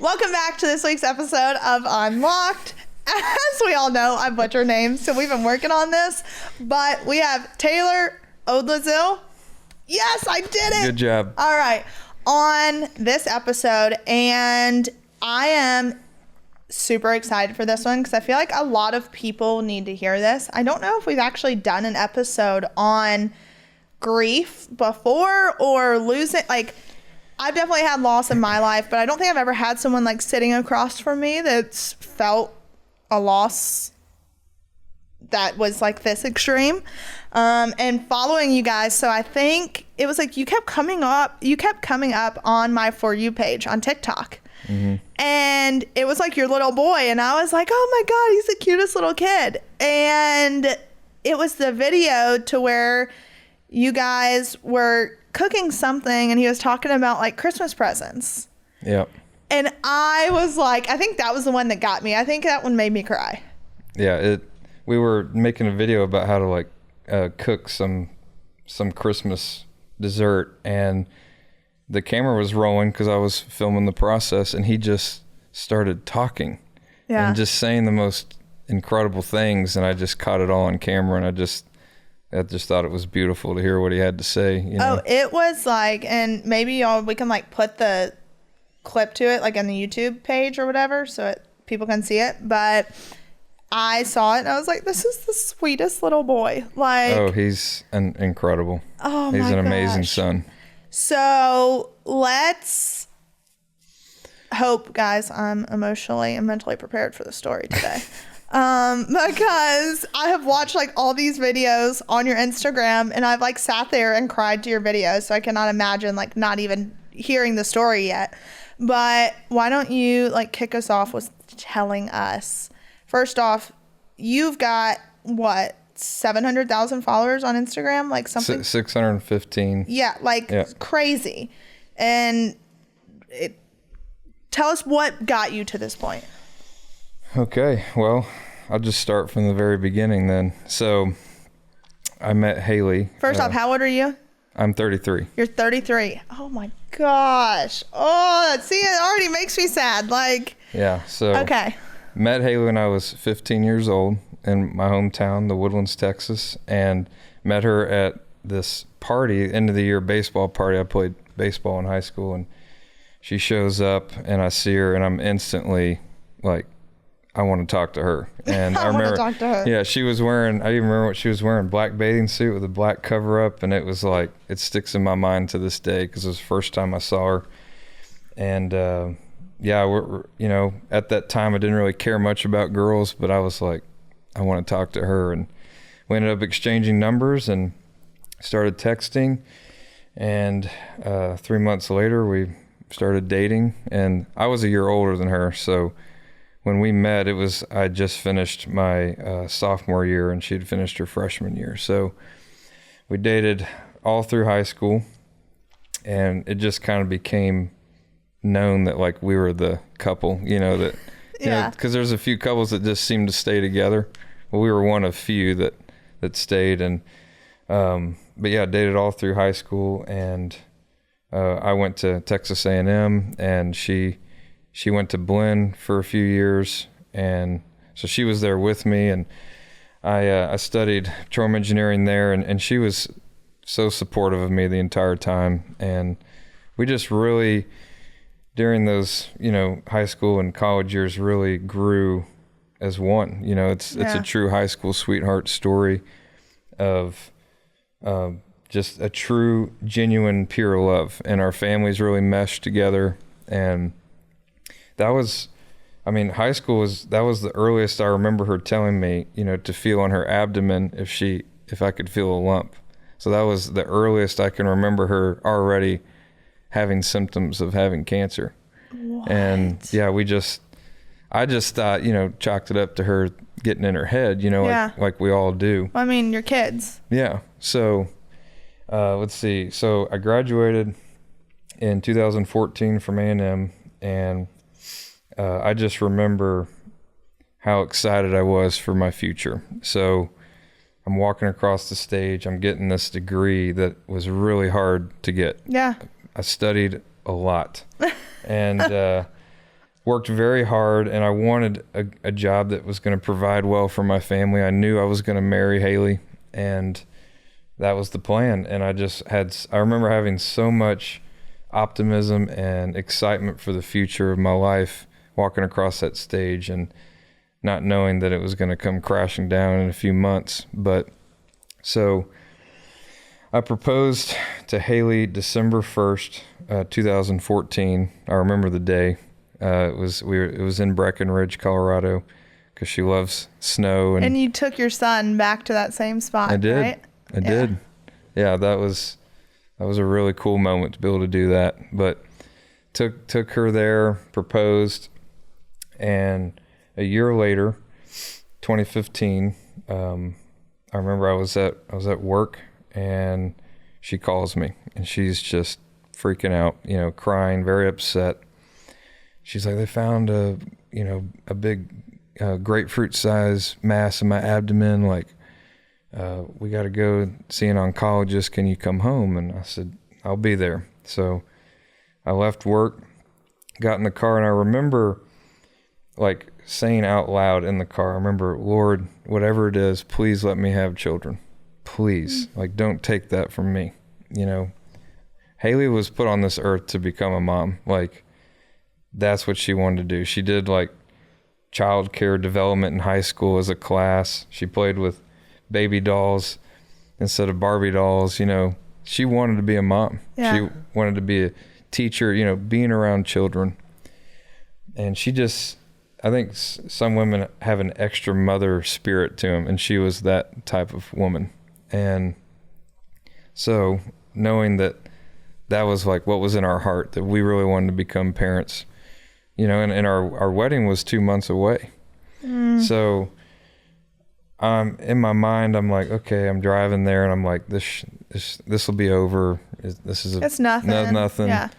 Welcome back to this week's episode of Unlocked. As we all know, I butcher names, so we've been working on this. But we have Taylor Odlozil. Yes, I did it. Good job. All right. On this episode, and I am super excited for this one because I feel like a lot of people need to hear this. I don't know if we've actually done an episode on grief before or losing, like, I've definitely had loss in my life, but I don't think I've ever had someone like sitting across from me that's felt a loss that was like this extreme. And following you guys, so I think it was like you kept coming up on my For You page on TikTok. Mm-hmm. And it was like your little boy, and I was like, oh my God, he's the cutest little kid. And it was the video to where you guys were cooking something and he was talking about like Christmas presents. Yep. And I was like, I think that was the one that got me. I think that one made me cry. Yeah, we were making a video about how to like cook some Christmas dessert, and the camera was rolling because I was filming the process, and he just started talking and just saying the most incredible things, and I just caught it all on camera, and I just thought it was beautiful to hear what he had to say. You know? Oh, it was like, and maybe we can like put the clip to it like on the YouTube page or whatever so people can see it. But I saw it and I was like, this is the sweetest little boy. Like, oh, he's incredible. Oh, he's my an gosh. amazing son. So let's hope, guys, I'm emotionally and mentally prepared for the story today. Because I have watched like all these videos on your Instagram, and I've like sat there and cried to your videos, so I cannot imagine like not even hearing the story yet. But why don't you like kick us off with telling us, first off, you've got what, 700,000 followers on Instagram, like something 615. Yeah, like crazy. And tell us what got you to this point. Okay, well, I'll just start from the very beginning then. So I met Haley. First off, how old are you? I'm 33. You're 33. Oh my gosh. Oh, see, it already makes me sad. Like, yeah, so okay. Met Haley when I was 15 years old in my hometown, the Woodlands, Texas, and met her at this party, end of the year baseball party. I played baseball in high school, and she shows up and I see her and I'm instantly like, I want to talk to her. And I remember, talk to her. Yeah, she was wearing, I even remember what she was wearing, black bathing suit with a black cover up. And it was like, it sticks in my mind to this day because it was the first time I saw her. And we're, you know, at that time I didn't really care much about girls, but I was like, I want to talk to her. And we ended up exchanging numbers and started texting. And 3 months later, we started dating. And I was a year older than her, so when we met, I just finished my sophomore year and she'd finished her freshman year. So we dated all through high school, and it just kind of became known that like we were the couple, you know, that, you know, because there's a few couples that just seem to stay together. Well, we were one of few that stayed. And, but yeah, dated all through high school, and I went to Texas A&M, and she went to Blinn for a few years, and so she was there with me, and I studied petroleum engineering there, and she was so supportive of me the entire time. And we just really, during those, you know, high school and college years, really grew as one. You know, it's a true high school sweetheart story of just a true, genuine, pure love, and our families really meshed together. And that was, I mean, high school that was the earliest I remember her telling me, you know, to feel on her abdomen if I could feel a lump. So that was the earliest I can remember her already having symptoms of having cancer. What? And yeah, I just thought, you know, chalked it up to her getting in her head, you know, like we all do. I mean, you're kids. Yeah. So, let's see. So I graduated in 2014 from A&M, and I just remember how excited I was for my future. So I'm walking across the stage. I'm getting this degree that was really hard to get. Yeah. I studied a lot. And worked very hard, and I wanted a job that was going to provide well for my family. I knew I was going to marry Haley, and that was the plan. And I remember having so much optimism and excitement for the future of my life, walking across that stage and not knowing that it was going to come crashing down in a few months. But so I proposed to Haley December 1st, 2014. I remember the day. It was in Breckenridge, Colorado, because she loves snow. And you took your son back to that same spot, I did. right? I did. Yeah, that was a really cool moment to be able to do that. But took her there, proposed, and a year later, 2015, I remember I was at work, and she calls me, and she's just freaking out, crying, very upset. She's like, they found a big grapefruit size mass in my abdomen. Like, we got to go see an oncologist. Can you come home? And I said, I'll be there. So I left work, got in the car, and I remember like saying out loud in the car, I remember, Lord, whatever it is, please let me have children. Please. Like, don't take that from me. Haley was put on this earth to become a mom. Like, that's what she wanted to do. She did like child care development in high school as a class. She played with baby dolls instead of Barbie dolls. She wanted to be a mom. Yeah. She wanted to be a teacher, being around children. And I think some women have an extra mother spirit to them, and she was that type of woman. And so knowing that was like what was in our heart, that we really wanted to become parents, and our wedding was 2 months away. So in my mind, I'm like, okay, I'm driving there, and I'm like, this will be over. It's nothing. Nothing. Yeah.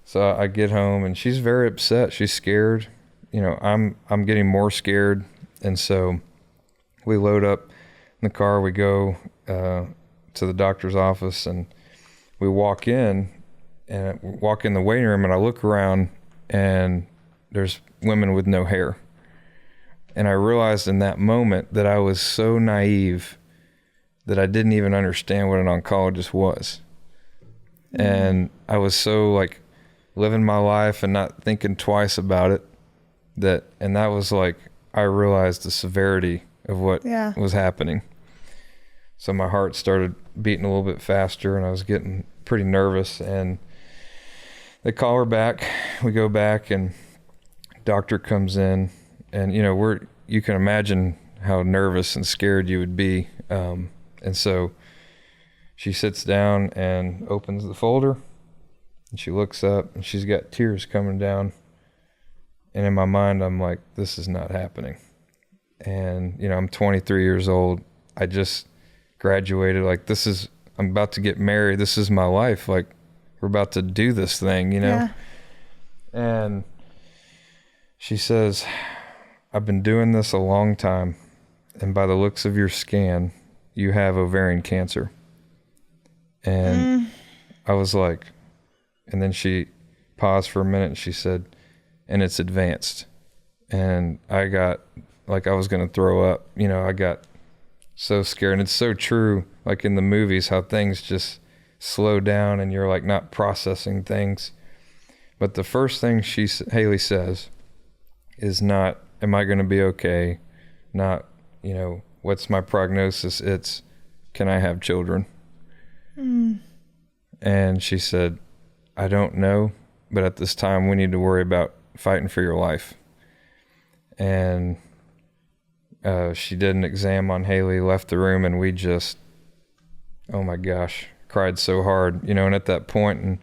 So I get home, and she's very upset. She's scared. I'm getting more scared. And so we load up in the car, we go to the doctor's office, and we walk in the waiting room, and I look around, and there's women with no hair. And I realized in that moment that I was so naive that I didn't even understand what an oncologist was. And I was so like living my life and not thinking twice about it, and that was like, I realized the severity of what was happening. So my heart started beating a little bit faster, and I was getting pretty nervous, and they call her back. We go back, and doctor comes in, and you can imagine how nervous and scared you would be. And so she sits down and opens the folder, and she looks up, and she's got tears coming down. And in my mind, I'm like, this is not happening. And, I'm 23 years old. I just graduated. Like, I'm about to get married. This is my life. Like, we're about to do this thing, Yeah. And she says, I've been doing this a long time, and by the looks of your scan, you have ovarian cancer. And I was like, and then she paused for a minute, and she said, and it's advanced. And I got, like, I was going to throw up. I got so scared. And it's so true, like in the movies, how things just slow down and you're like not processing things. But the first thing Haley says is not, am I going to be okay? Not, what's my prognosis? It's, can I have children? And she said, I don't know, but at this time we need to worry about fighting for your life. And she did an exam on Haley, left the room, and we just, oh my gosh, cried so hard. And at that point in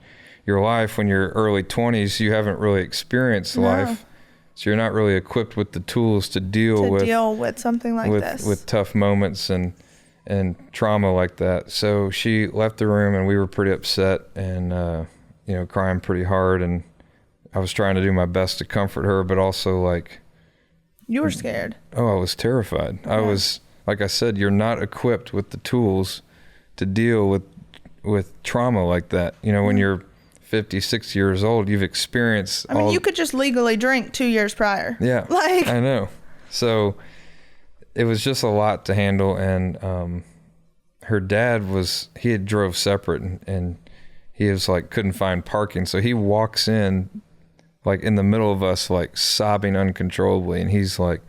your life, when you're early 20s, you haven't really experienced life. So you're not really equipped with the tools to deal with something like this. With tough moments and trauma like that. So she left the room, and we were pretty upset and, crying pretty hard. And I was trying to do my best to comfort her, but also like, you were scared. Oh, I was terrified. Yeah. I was, like I said, you're not equipped with the tools to deal with trauma like that. When you're 50, 60 years old, you've experienced I mean, you could just legally drink 2 years prior. Yeah. Like, I know. So it was just a lot to handle. And her dad he had drove separate, and he was like, couldn't find parking. So he walks in like in the middle of us, like sobbing uncontrollably. And he's like,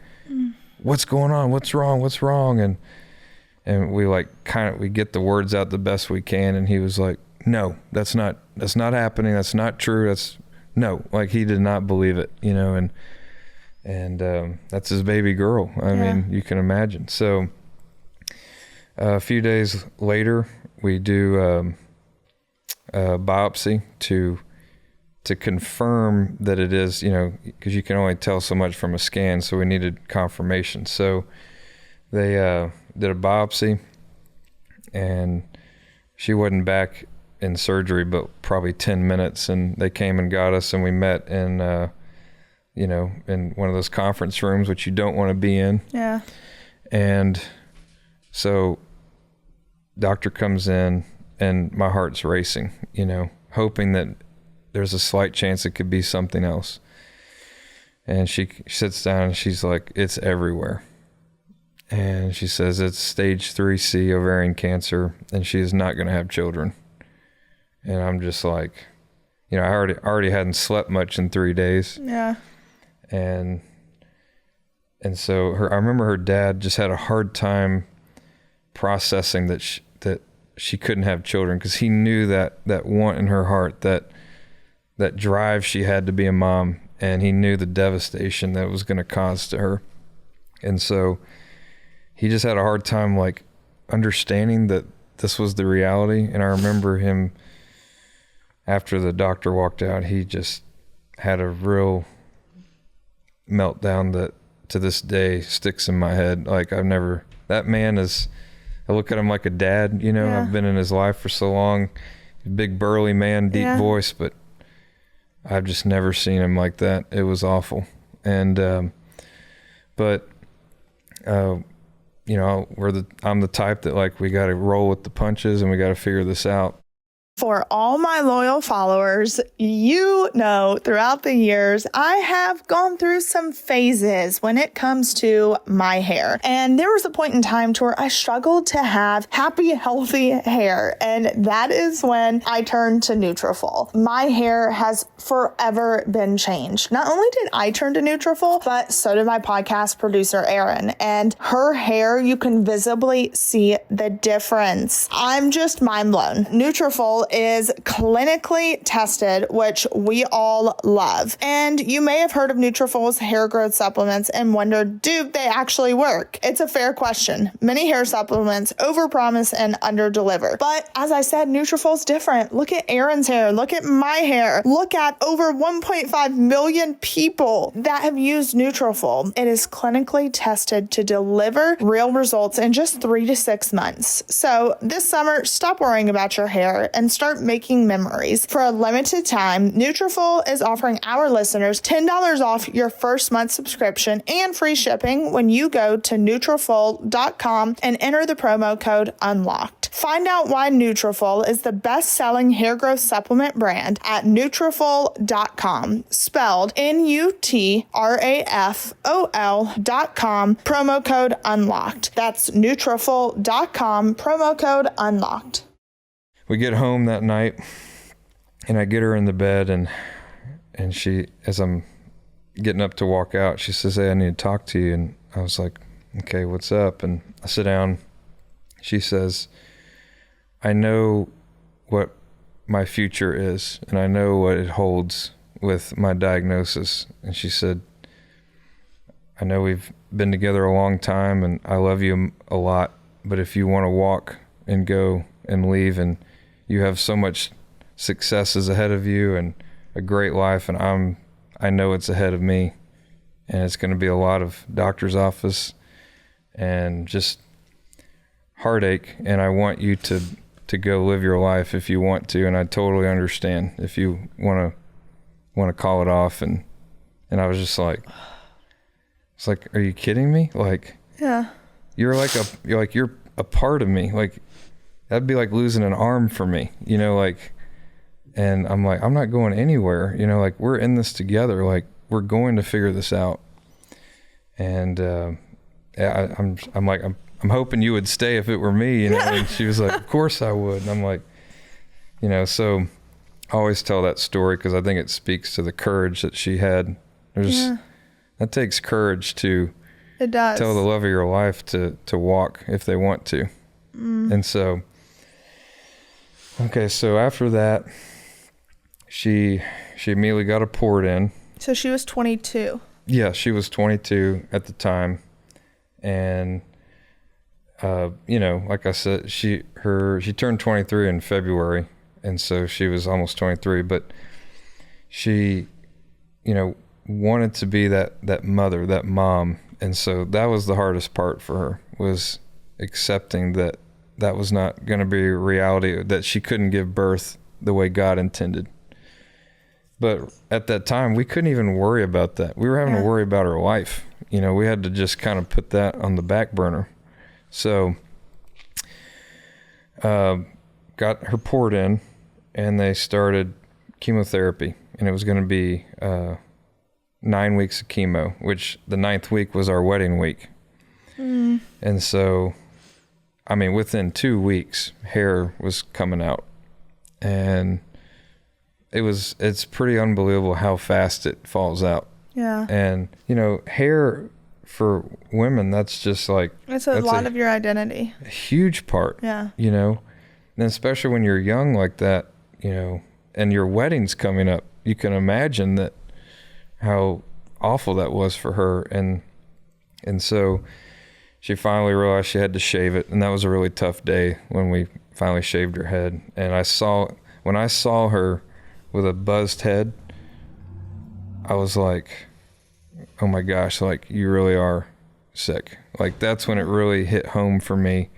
what's going on? What's wrong? What's wrong? And we like we get the words out the best we can. And he was like, no, that's not happening. That's not true. No, like he did not believe it, you know, and that's his baby girl. I mean, you can imagine. So a few days later, we do a biopsy to confirm that it is, you know, because you can only tell so much from a scan. So we needed confirmation. So they did a biopsy, and she wasn't back in surgery, but probably 10 minutes. And they came and got us, and we met in, you know, in one of those conference rooms, which you don't want to be in. Yeah. And so doctor comes in, and my heart's racing, you know, hoping that there's a slight chance it could be something else. And she sits down and she's like, it's everywhere. And she says it's stage 3C ovarian cancer, and she is not going to have children. And I'm just like, you know, I already hadn't slept much in 3 days. Yeah. And so I remember her dad just had a hard time processing that she couldn't have children, because he knew that want in her heart, that drive she had to be a mom, and he knew the devastation that it was going to cause to her. And so he just had a hard time like understanding that this was the reality. And I remember him, after the doctor walked out, he just had a real meltdown that to this day sticks in my head. Like that man is, I look at him like a dad, you know. Yeah. I've been in his life for so long. Big burly man, deep voice, but I've just never seen him like that. It was awful. And you know, I'm the type that like, we got to roll with the punches, and we got to figure this out. For all my loyal followers, you know, throughout the years, I have gone through some phases when it comes to my hair. And there was a point in time to where I struggled to have happy, healthy hair. And that is when I turned to Nutrafol. My hair has forever been changed. Not only did I turn to Nutrafol, but so did my podcast producer, Erin. And her hair, you can visibly see the difference. I'm just mind blown. Nutrafol is clinically tested, which we all love. And you may have heard of Nutrafol's hair growth supplements and wondered, do they actually work? It's a fair question. Many hair supplements overpromise and underdeliver. But as I said, Nutrafol's different. Look at Erin's hair. Look at my hair. Look at over 1.5 million people that have used Nutrafol. It is clinically tested to deliver real results in just 3 to 6 months. So this summer, stop worrying about your hair and start making memories. For a limited time, Nutrafol is offering our listeners $10 off your first month subscription and free shipping when you go to Nutrafol.com and enter the promo code UNLOCKED. Find out why Nutrafol is the best-selling hair growth supplement brand at Nutrafol.com, spelled Nutrafol.com, promo code UNLOCKED. That's Nutrafol.com, promo code UNLOCKED. We get home that night, and I get her in the bed, and she, as I'm getting up to walk out, she says, hey, I need to talk to you. And I was like, okay, what's up? And I sit down. She says, I know what my future is, and I know what it holds with my diagnosis. And she said, I know we've been together a long time, and I love you a lot, but if you want to walk and go and leave, and you have so much successes ahead of you and a great life, and I know it's ahead of me, and it's going to be a lot of doctor's office and just heartache, and I want you to go live your life if you want to, and I totally understand if you want to call it off. And I was just like, it's like, are you kidding me? Like, yeah, you're a part of me. Like, that'd be like losing an arm for me, you know, like, And I'm like, I'm not going anywhere. You know, like, we're in this together. Like, we're going to figure this out. And yeah, I'm like, I'm hoping you would stay if it were me, you know. And she was like, of course I would. And I'm like, you know, so I always tell that story because I think it speaks to the courage that she had. That takes courage to it does tell the love of your life to walk if they want to. And so, okay, so after that, she immediately got a port in. So she was 22. Yeah, she was 22 at the time. And, you know, like I said, she turned 23 in February. And so she was almost 23, but she, you know, wanted to be that mother, that mom. And so that was the hardest part for her, was accepting that was not going to be a reality, that she couldn't give birth the way God intended. But at that time, we couldn't even worry about that. We were having to worry about our life. You know, we had to just kind of put that on the back burner. So, got her port in, and they started chemotherapy, and it was going to be 9 weeks of chemo, which the 9th week was our wedding week. And so, I mean, within 2 weeks, hair was coming out, and it's pretty unbelievable how fast it falls out. Yeah. And, you know, hair for women, that's just like, it's a lot of your identity. A huge part. Yeah. You know, and especially when you're young like that, you know, and your wedding's coming up, you can imagine that how awful that was for her. And so she finally realized she had to shave it. And that was a really tough day when we finally shaved her head. And when I saw her with a buzzed head, I was like, oh my gosh, like, you really are sick. Like, that's when it really hit home for me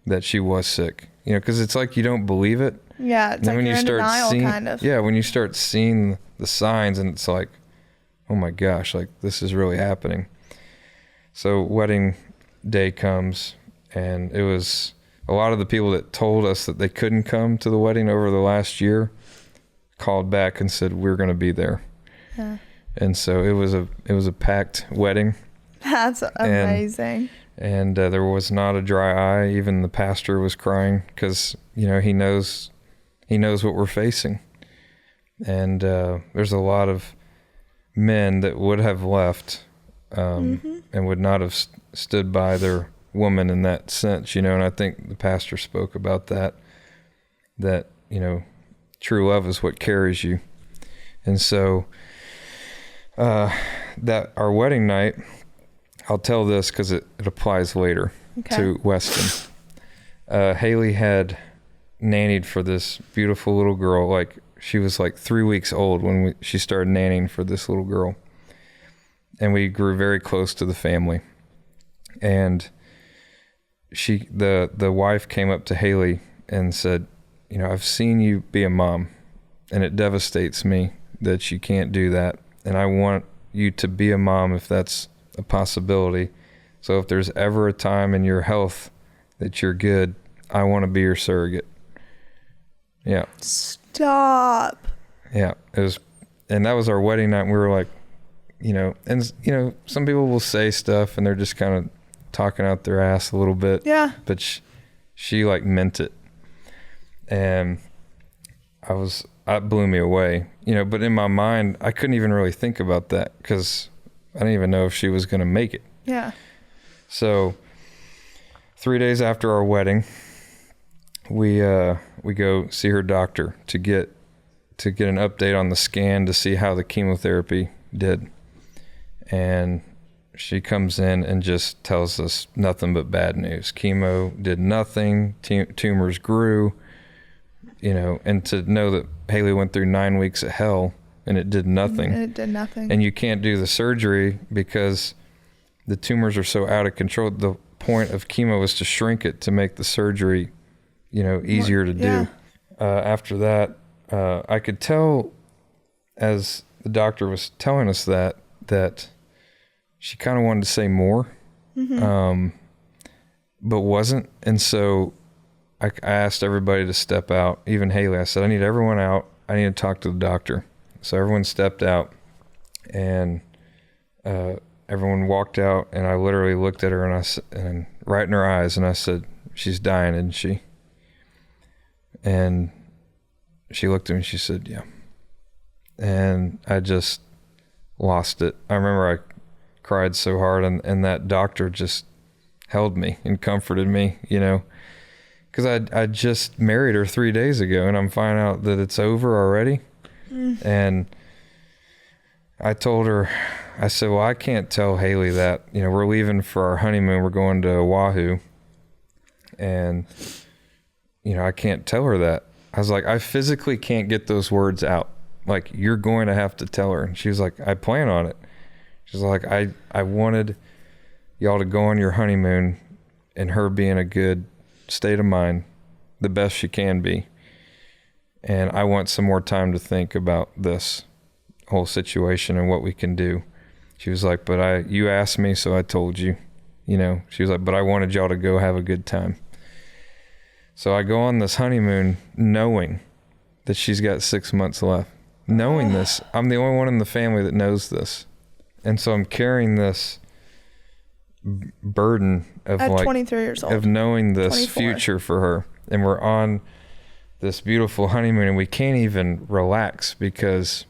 that she was sick. You know, because it's like you don't believe it. Yeah, it's like when you're in denial, kind of. Yeah, when you start seeing the signs, and it's like, oh my gosh, like, this is really happening. So wedding day comes, and it was a lot of the people that told us that they couldn't come to the wedding over the last year called back and said, we're going to be there. Yeah. And so it was a packed wedding. That's amazing. And there was not a dry eye. Even the pastor was crying because, you know, he knows what we're facing. And there's a lot of men that would have left and would not have stood by their woman in that sense, you know. And I think the pastor spoke about that, you know, true love is what carries you. And so that our wedding night, I'll tell this because it applies later to Weston. Haley had nannied for this beautiful little girl. Like, she was like 3 weeks old when she started nannying for this little girl. And we grew very close to the family. And the wife came up to Haley and said, you know, I've seen you be a mom, and it devastates me that you can't do that. And I want you to be a mom if that's a possibility. So if there's ever a time in your health that you're good, I want to be your surrogate. Yeah. Stop. Yeah. It was, and that was our wedding night. And we were like, you know, and you know, some people will say stuff and they're just kind of talking out their ass a little bit. Yeah. But she like meant it. And it blew me away, you know, but in my mind, I couldn't even really think about that because I didn't even know if she was going to make it. Yeah. So 3 days after our wedding, we go see her doctor to get an update on the scan to see how the chemotherapy did. And she comes in and just tells us nothing but bad news. Chemo did nothing. Tumors grew, you know, and to know that Haley went through 9 weeks of hell and it did nothing. And it did nothing. And you can't do the surgery because the tumors are so out of control. The point of chemo is to shrink it to make the surgery, you know, easier to do. After that, I could tell as the doctor was telling us that she kind of wanted to say more, but wasn't. And so I asked everybody to step out, even Haley. I said, I need everyone out. need to talk to the doctor. So everyone stepped out, and everyone walked out, and I literally looked at her and right in her eyes, and I said, "She's dying, isn't she?" And she looked at me and she said, "Yeah." And I just lost it. I remember I cried so hard, and that doctor just held me and comforted me, because I just married her 3 days ago, and I'm finding out that it's over already. And I told her, I said, well, I can't tell Haley that, we're leaving for our honeymoon. We're going to Oahu. And, I can't tell her that. I was like, I physically can't get those words out. Like, you're going to have to tell her. And she was like, I plan on it. She's like, I wanted y'all to go on your honeymoon and her be in a good state of mind, the best she can be. And I want some more time to think about this whole situation and what we can do. She was like, but you asked me, so I told you, she was like, but I wanted y'all to go have a good time. So I go on this honeymoon knowing that she's got 6 months left. Knowing this, I'm the only one in the family that knows this. And so I'm carrying this burden of at 23 years old, of knowing this 24. future for her. And we're on this beautiful honeymoon, and we can't even relax because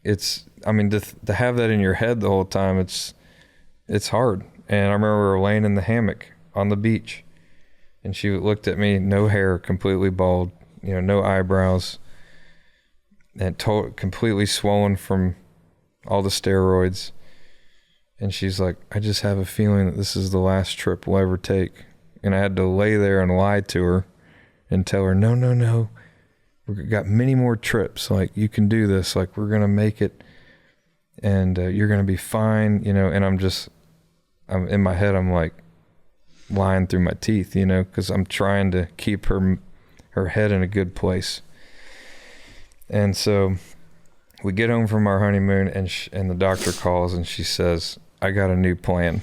to have that in your head the whole time, it's hard. And I remember we were laying in the hammock on the beach, and she looked at me, no hair, completely bald, no eyebrows, and completely swollen from all the steroids. And she's like, I just have a feeling that this is the last trip we'll ever take. And I had to lay there and lie to her and tell her, no, we've got many more trips. Like, you can do this. Like, we're going to make it, and you're going to be fine, and I'm in my head, I'm like lying through my teeth, because I'm trying to keep her head in a good place. And so we get home from our honeymoon, and the doctor calls, and she says, I got a new plan.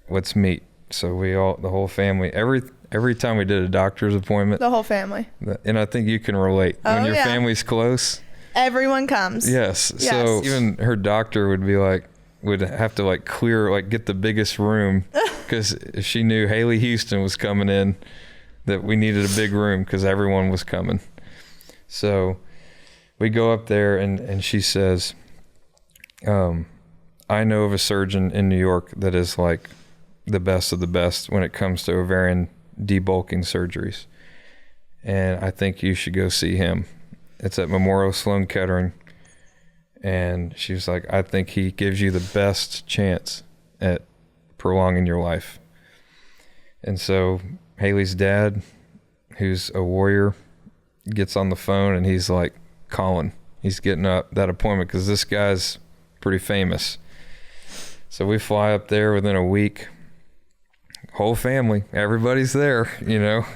Let's meet. So the whole family, every time we did a doctor's appointment, the whole family. And I think you can relate when your family's close. Everyone comes. Yes. So even her doctor would have to clear, get the biggest room, because she knew Haley Houston was coming in, that we needed a big room because everyone was coming. So we go up there, and she says, I know of a surgeon in New York that is the best of the best when it comes to ovarian debulking surgeries. And I think you should go see him. It's at Memorial Sloan Kettering. And she was like, I think he gives you the best chance at prolonging your life. And so Haley's dad, who's a warrior, gets on the phone, and he's calling. He's getting up that appointment because this guy's pretty famous. So we fly up there within a week. Whole family, everybody's there.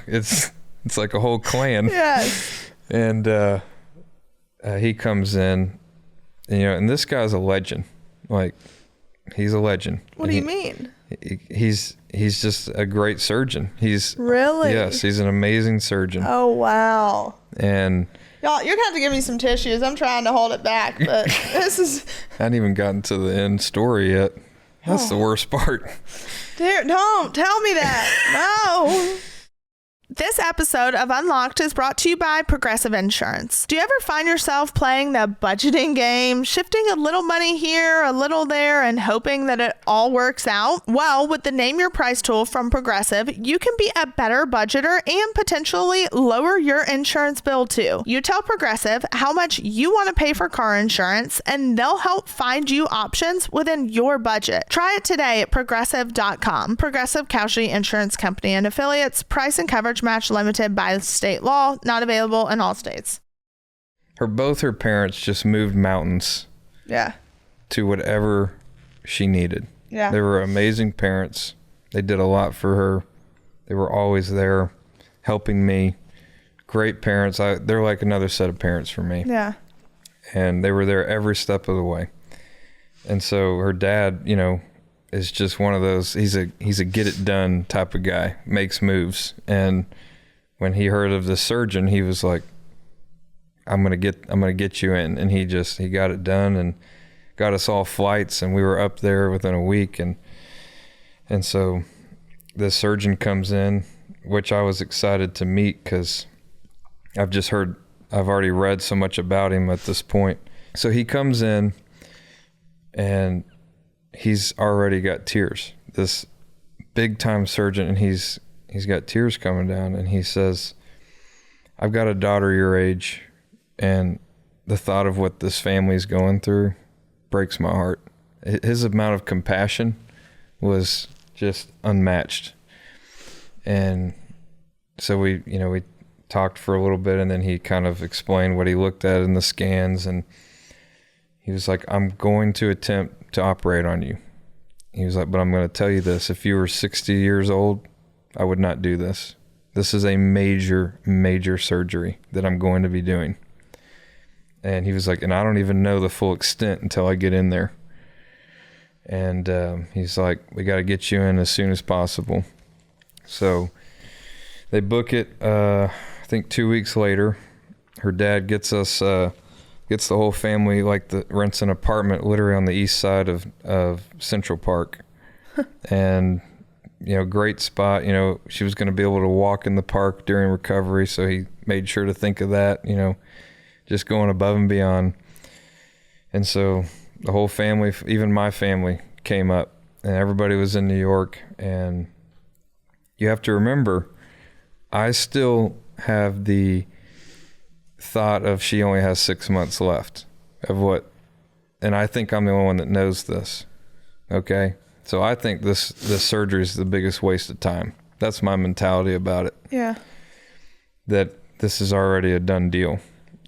It's like a whole clan. Yes. And he comes in, and this guy's a legend. He's a legend. What do you mean? He's just a great surgeon. Really? Yes, he's an amazing surgeon. Oh, wow. And y'all, you're gonna have to give me some tissues. I'm trying to hold it back, but this is. I hadn't even gotten to the end story yet. That's the worst part. Dear, don't tell me that. No. This episode of Unlocked is brought to you by Progressive Insurance. Do you ever find yourself playing the budgeting game, shifting a little money here, a little there, and hoping that it all works out? Well, with the Name Your Price tool from Progressive, you can be a better budgeter and potentially lower your insurance bill too. You tell Progressive how much you want to pay for car insurance, and they'll help find you options within your budget. Try it today at Progressive.com. Progressive Casualty Insurance Company and Affiliates. Price and coverage match limited by state law, not available in all states. Both her parents just moved mountains. Yeah. To whatever she needed. Yeah. They were amazing parents. They did a lot for her. They were always there helping me. Great parents. They're like another set of parents for me. Yeah. And they were there every step of the way. And so her dad, is just one of those, he's a get it done type of guy, makes moves. And when he heard of the surgeon, he was like, I'm going to get you in. And he got it done and got us all flights, and we were up there within a week. And so the surgeon comes in, which I was excited to meet because I've already read so much about him at this point. So he comes in and he's already got tears, this big time surgeon, and he's got tears coming down, and he says, I've got a daughter your age, and the thought of what this family's going through breaks my heart. His amount of compassion was just unmatched. And so we talked for a little bit, and then he kind of explained what he looked at in the scans, and he was like, I'm going to attempt to operate on you. He was like, but I'm going to tell you this, if you were 60 years old, I would not do this. This is a major, major surgery that I'm going to be doing. And he was like, and I don't even know the full extent until I get in there. And he's like, we got to get you in as soon as possible. So they book it, I think 2 weeks later. Her dad gets the whole family, rents an apartment literally on the east side of Central Park. And, great spot. She was going to be able to walk in the park during recovery, so he made sure to think of that, just going above and beyond. And so the whole family, even my family, came up, and everybody was in New York. And you have to remember, I still have the thought of she only has 6 months left of what, and I think I'm the only one that knows this. Okay. So I think this surgery is the biggest waste of time. That's my mentality about it. Yeah. That this is already a done deal.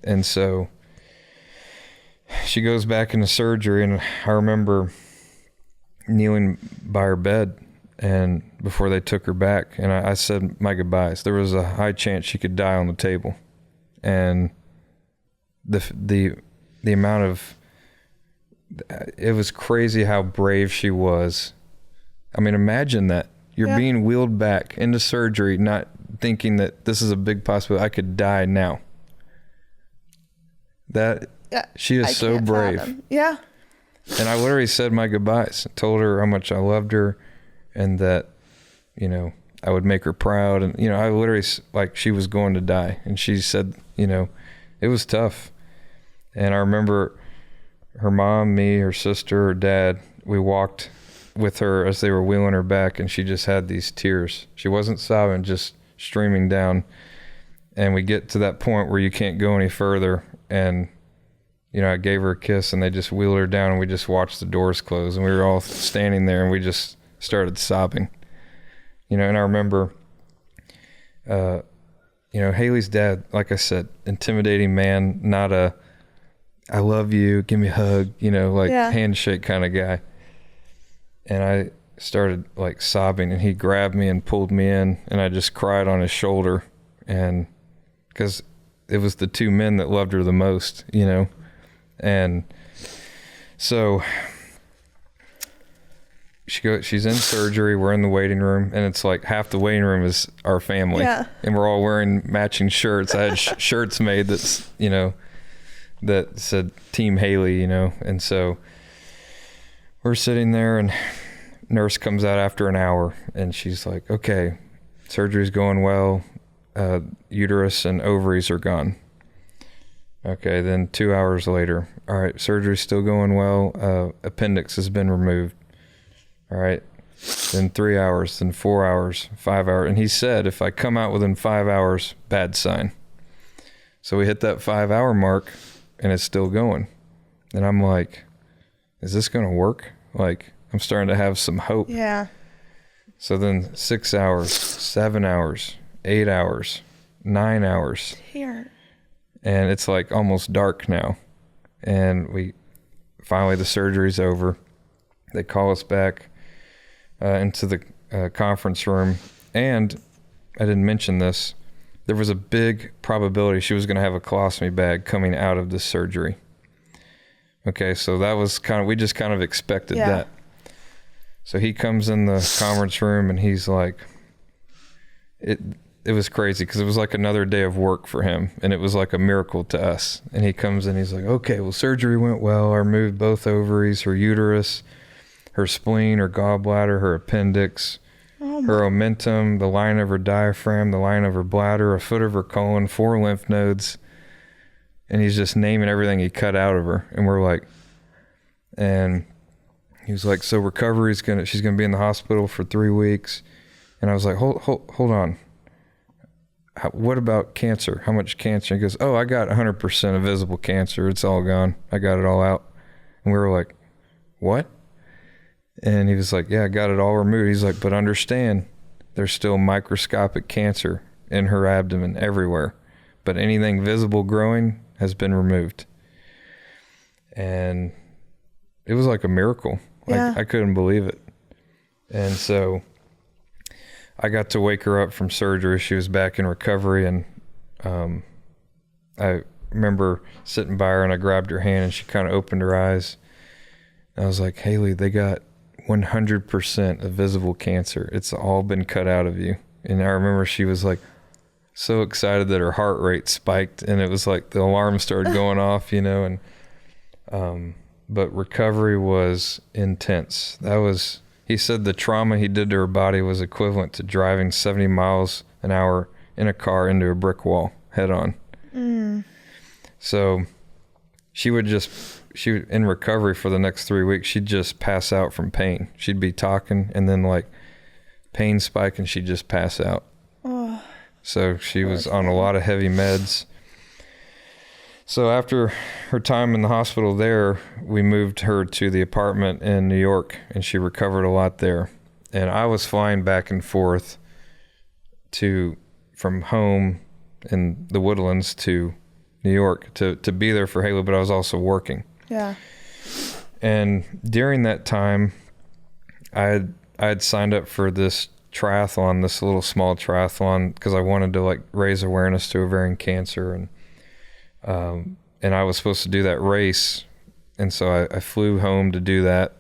And so she goes back into surgery, and I remember kneeling by her bed and before they took her back, and I said my goodbyes. There was a high chance she could die on the table. And the amount of, it was crazy how brave she was. I mean, imagine that. You're being wheeled back into surgery, not thinking that this is a big possibility. I could die now. She is so brave. Fathom. Yeah. And I literally said my goodbyes. I told her how much I loved her, and that, I would make her proud. And, I literally, she was going to die. And she said, it was tough. And I remember her mom, me, her sister, her dad, we walked with her as they were wheeling her back, and she just had these tears. She wasn't sobbing, just streaming down. And we get to that point where you can't go any further. And, I gave her a kiss, and they just wheeled her down, and we just watched the doors close, and we were all standing there, and we just started sobbing. And I remember, Haley's dad, like I said, intimidating man, not a, I love you, give me a hug, handshake kind of guy. And I started sobbing, and he grabbed me and pulled me in, and I just cried on his shoulder. And because it was the two men that loved her the most, and so she's in surgery. We're in the waiting room, and it's half the waiting room is our family. Yeah. And we're all wearing matching shirts. I had shirts made that's, that said Team Haley, and so we're sitting there, and nurse comes out after an hour, and she's like, okay, surgery's going well. Uterus and ovaries are gone. Okay. Then 2 hours later, all right, surgery's still going well. Appendix has been removed. All right. Then 3 hours, then 4 hours, 5 hours. And he said, if I come out within 5 hours, bad sign. So we hit that 5 hour mark, and it's still going. And I'm like, is this going to work? I'm starting to have some hope. Yeah. So then 6 hours, 7 hours, 8 hours, 9 hours. Here. And it's almost dark now. And finally the surgery's over. They call us back into the conference room. And I didn't mention this. There was a big probability she was going to have a colostomy bag coming out of this surgery. Okay, so that was we just kind of expected that. So he comes in the conference room, and he's like, it was crazy because it was like another day of work for him, and it was like a miracle to us. And he comes in, he's like, okay, well, surgery went well. I removed both ovaries, her uterus, her spleen, her gallbladder, her appendix, her omentum, the line of her diaphragm, the line of her bladder, a foot of her colon, 4 lymph nodes. And he's just naming everything he cut out of her. And we're like, and he was like, so recovery's she's gonna be in the hospital for 3 weeks. And I was like, hold on. What about cancer? How much cancer? He goes, oh, I got 100% of visible cancer. It's all gone. I got it all out. And we were like, what? And he was like, yeah, I got it all removed. He's like, but understand, there's still microscopic cancer in her abdomen everywhere. But anything visible growing has been removed. And it was like a miracle. Like, I couldn't believe it. And so I got to wake her up from surgery. She was back in recovery, and I remember sitting by her, and I grabbed her hand, and she kind of opened her eyes. And I was like, Haley, they got 100% of visible cancer. It's all been cut out of you. And I remember she was like so excited that her heart rate spiked, and it was like the alarm started going off, you know. And but recovery was intense. He said the trauma he did to her body was equivalent to driving 70 miles an hour in a car into a brick wall head on. So she in recovery for the next 3 weeks, she'd just pass out from pain. She'd be talking, and then like pain spike, and she'd just pass out. So she was on a lot of heavy meds. So after her time in the hospital there, we moved her to the apartment in New York, and she recovered a lot there. And I was flying back and forth from home in the Woodlands to New York to be there for Haley, but I was also working. Yeah. And during that time, I had signed up for this triathlon, this little small triathlon, because I wanted to like raise awareness to ovarian cancer, and I was supposed to do that race, and so I flew home to do that,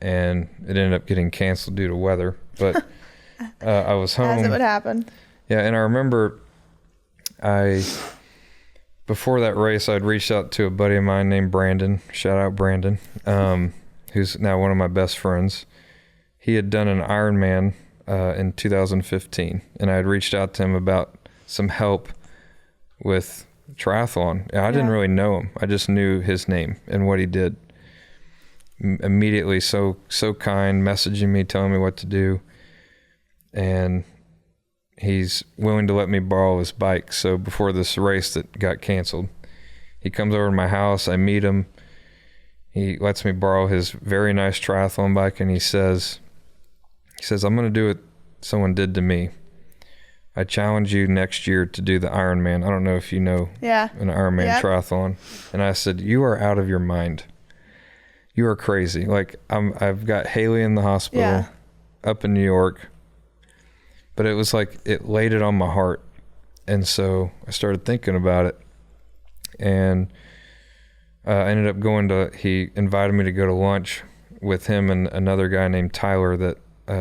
and it ended up getting canceled due to weather. But I was home. As it would happen. Yeah, and I remember before that race, I'd reached out to a buddy of mine named Brandon. Shout out Brandon, who's now one of my best friends. He had done an Ironman in 2015, and I had reached out to him about some help with triathlon. I didn't really know him. I just knew his name and what he did. Immediately, so kind, messaging me, telling me what to do, and he's willing to let me borrow his bike. So before this race that got canceled, he comes over to my house. I meet him. He lets me borrow his very nice triathlon bike, and he says, I'm going to do what someone did to me. I challenge you next year to do the Ironman. I don't know if you know an Ironman triathlon. And I said, you are out of your mind. You are crazy. Like I've got Haley in the hospital up in New York. But it was like it laid it on my heart. And so I started thinking about it. And I ended up he invited me to go to lunch with him and another guy named Tyler that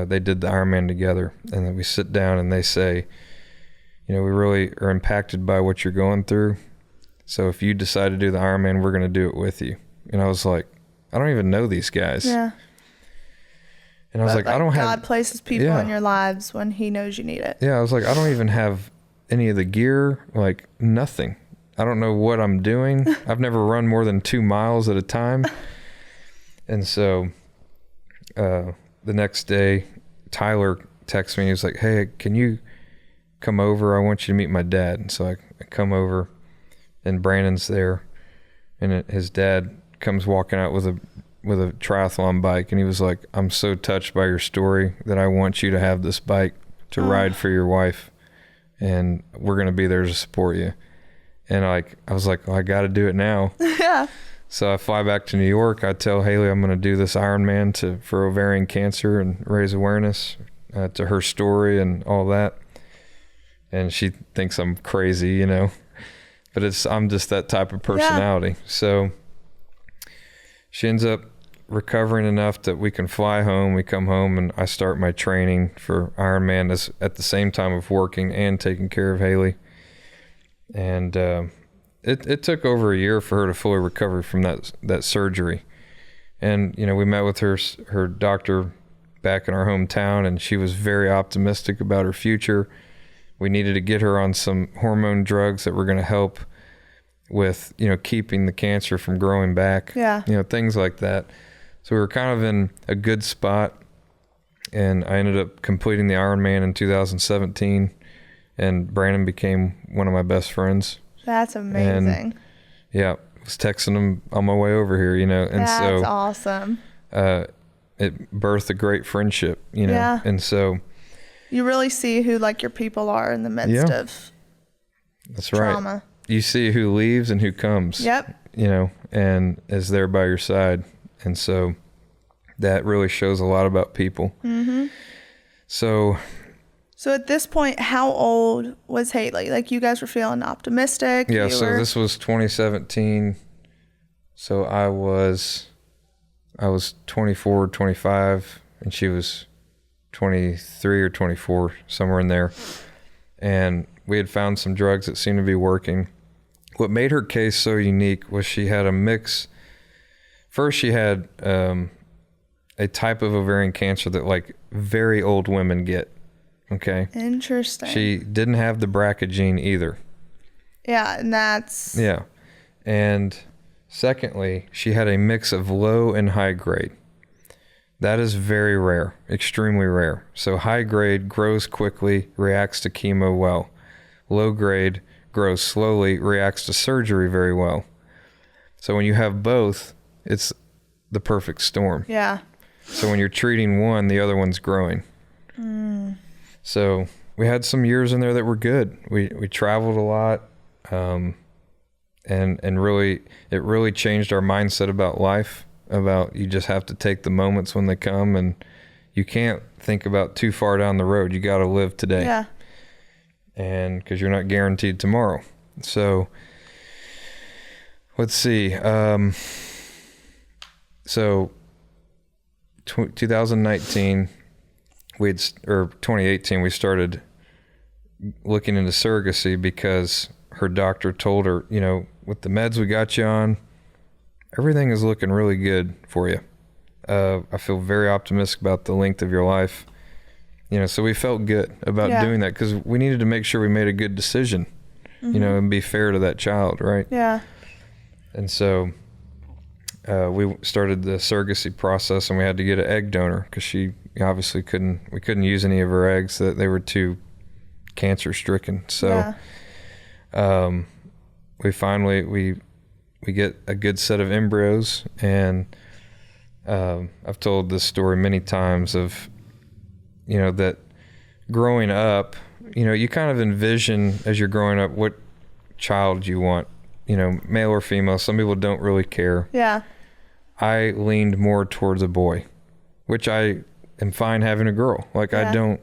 they did the Ironman together. And then we sit down and they say, you know, we really are impacted by what you're going through. So if you decide to do the Ironman, we're going to do it with you. And I was like, I don't even know these guys. Yeah. And I was like, I don't have... God places people in your lives when he knows you need it. Yeah, I was like, I don't even have any of the gear, like nothing. I don't know what I'm doing. I've never run more than 2 miles at a time. And so the next day, Tyler texted me. He was like, hey, can you come over? I want you to meet my dad. And so I come over, and Brandon's there. And his dad comes walking out with a triathlon bike, and he was like, I'm so touched by your story that I want you to have this bike to ride for your wife, and we're going to be there to support you. And I was like, well, I got to do it now. Yeah. So I fly back to New York. I tell Haley I'm going to do this Ironman for ovarian cancer and raise awareness to her story and all that. And she thinks I'm crazy, you know, but I'm just that type of personality. Yeah. So she ends up recovering enough that we can fly home. We come home and I start my training for Ironman at the same time of working and taking care of Haley. And it took over a year for her to fully recover from that surgery. And, you know, we met with her doctor back in our hometown, and she was very optimistic about her future. We needed to get her on some hormone drugs that were going to help with, you know, keeping the cancer from growing back. Yeah. You know, things like that. So we were kind of in a good spot, and I ended up completing the Ironman in 2017, and Brandon became one of my best friends. That's amazing. And, yeah, I was texting him on my way over here, you know, and That's so awesome. It birthed a great friendship, you know. Yeah. And so you really see who like your people are in the midst of that's trauma. Right. You see who leaves and who comes. Yep. You know, and is there by your side. And so that really shows a lot about people. Mm-hmm. So at this point, how old was Haley? Like, you guys were feeling optimistic? Yeah, this was 2017. So I was 24, 25, and she was 23 or 24, somewhere in there. And we had found some drugs that seemed to be working. What made her case so unique was she had a mix. First, she had a type of ovarian cancer that like very old women get. Okay. Interesting. She didn't have the BRCA gene either. Yeah, and that's... Yeah. And secondly, she had a mix of low and high grade. That is very rare, extremely rare. So high grade grows quickly, reacts to chemo well. Low grade grows slowly, reacts to surgery very well. So when you have both, it's the perfect storm. Yeah. So when you're treating one, the other one's growing. So we had some years in there that were good. We traveled a lot, and really, it really changed our mindset about life, about you just have to take the moments when they come, and you can't think about too far down the road. You got to live today. Yeah. And because you're not guaranteed tomorrow. So let's see. 2019, 2018, we started looking into surrogacy because her doctor told her, you know, with the meds we got you on, everything is looking really good for you. I feel very optimistic about the length of your life. You know, so we felt good about doing that because we needed to make sure we made a good decision, you know, and be fair to that child, right? Yeah. And so we started the surrogacy process, and we had to get an egg donor because she obviously we couldn't use any of her eggs, that they were too cancer stricken. So we finally we get a good set of embryos, and I've told this story many times of, you know, that growing up, you know, you kind of envision as you're growing up what child you want, you know, male or female. Some people don't really care. Yeah. I leaned more towards a boy, which I am fine having a girl. Like I'm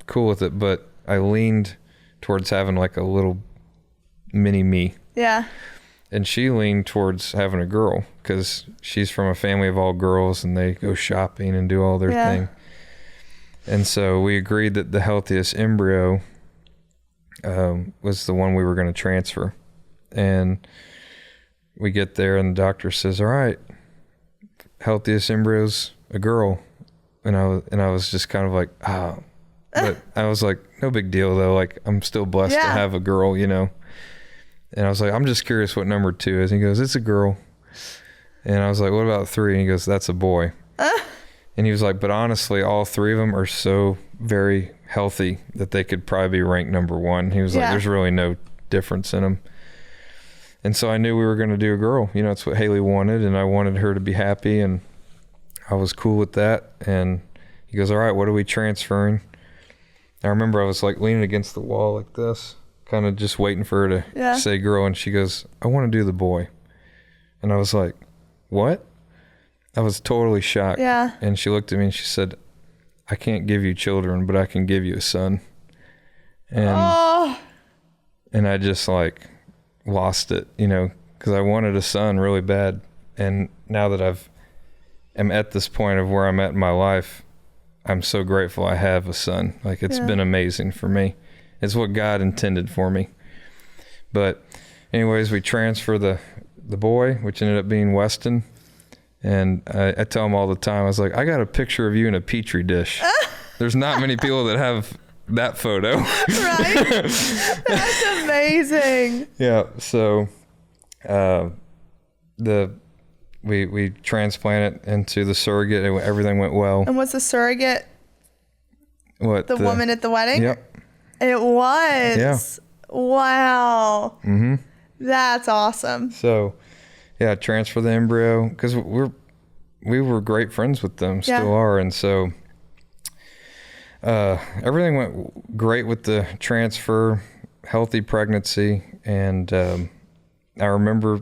cool with it, but I leaned towards having like a little mini me. Yeah. And she leaned towards having a girl because she's from a family of all girls, and they go shopping and do all their thing. And so we agreed that the healthiest embryo was the one we were going to transfer. And we get there, and the doctor says, all right, healthiest embryo's a girl. And I was just kind of like, oh. But I was like, no big deal, though. Like, I'm still blessed to have a girl, you know. And I was like, I'm just curious what number 2 is. And he goes, it's a girl. And I was like, what about 3? And he goes, that's a boy. And he was like, but honestly, all 3 of them are so very healthy that they could probably be ranked number 1. He was like, there's really no difference in them. And so I knew we were going to do a girl. You know, it's what Haley wanted, and I wanted her to be happy, and I was cool with that. And he goes, all right, what are we transferring? I remember I was like leaning against the wall like this, kind of just waiting for her to say girl. And she goes, I want to do the boy. And I was like, what? I was totally shocked. Yeah. And she looked at me and she said, I can't give you children, but I can give you a son. And and I just like lost it, you know, because I wanted a son really bad. And now that I've am at this point of where I'm at in my life, I'm so grateful I have a son. Like, it's been amazing for me. It's what God intended for me. But anyways, we transfer the boy, which ended up being Weston. And I tell him all the time, I was like, I got a picture of you in a Petri dish. There's not many people that have that photo. Right? That's amazing. Yeah. So we transplanted into the surrogate, and everything went well. And was the surrogate the woman at the wedding? Yep. It was. Yeah. Wow. Mm-hmm. That's awesome. So, yeah, transfer the embryo, because we were great friends with them, still are, and so everything went great with the transfer, healthy pregnancy, and I remember,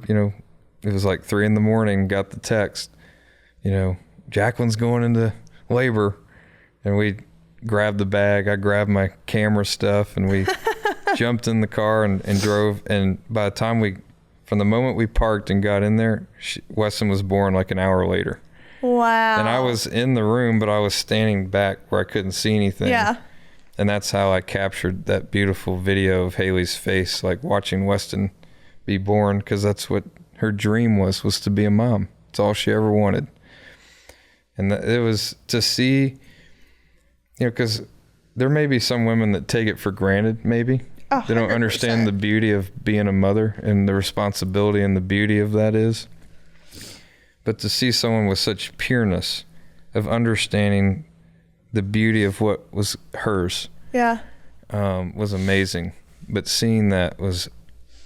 it was like 3 a.m, got the text, Jacqueline's going into labor, and we grabbed the bag. I grabbed my camera stuff, and we jumped in the car and drove. And by the time from the moment we parked and got in there, Weston was born like an hour later. Wow. And I was in the room, but I was standing back where I couldn't see anything. Yeah. And that's how I captured that beautiful video of Haley's face, like watching Weston be born, because that's what her dream was to be a mom. It's all she ever wanted. And it was to see, because there may be some women that take it for granted, maybe. They don't understand the beauty of being a mother and the responsibility and the beauty of that is. But to see someone with such pureness of understanding the beauty of what was hers, was amazing. But seeing that was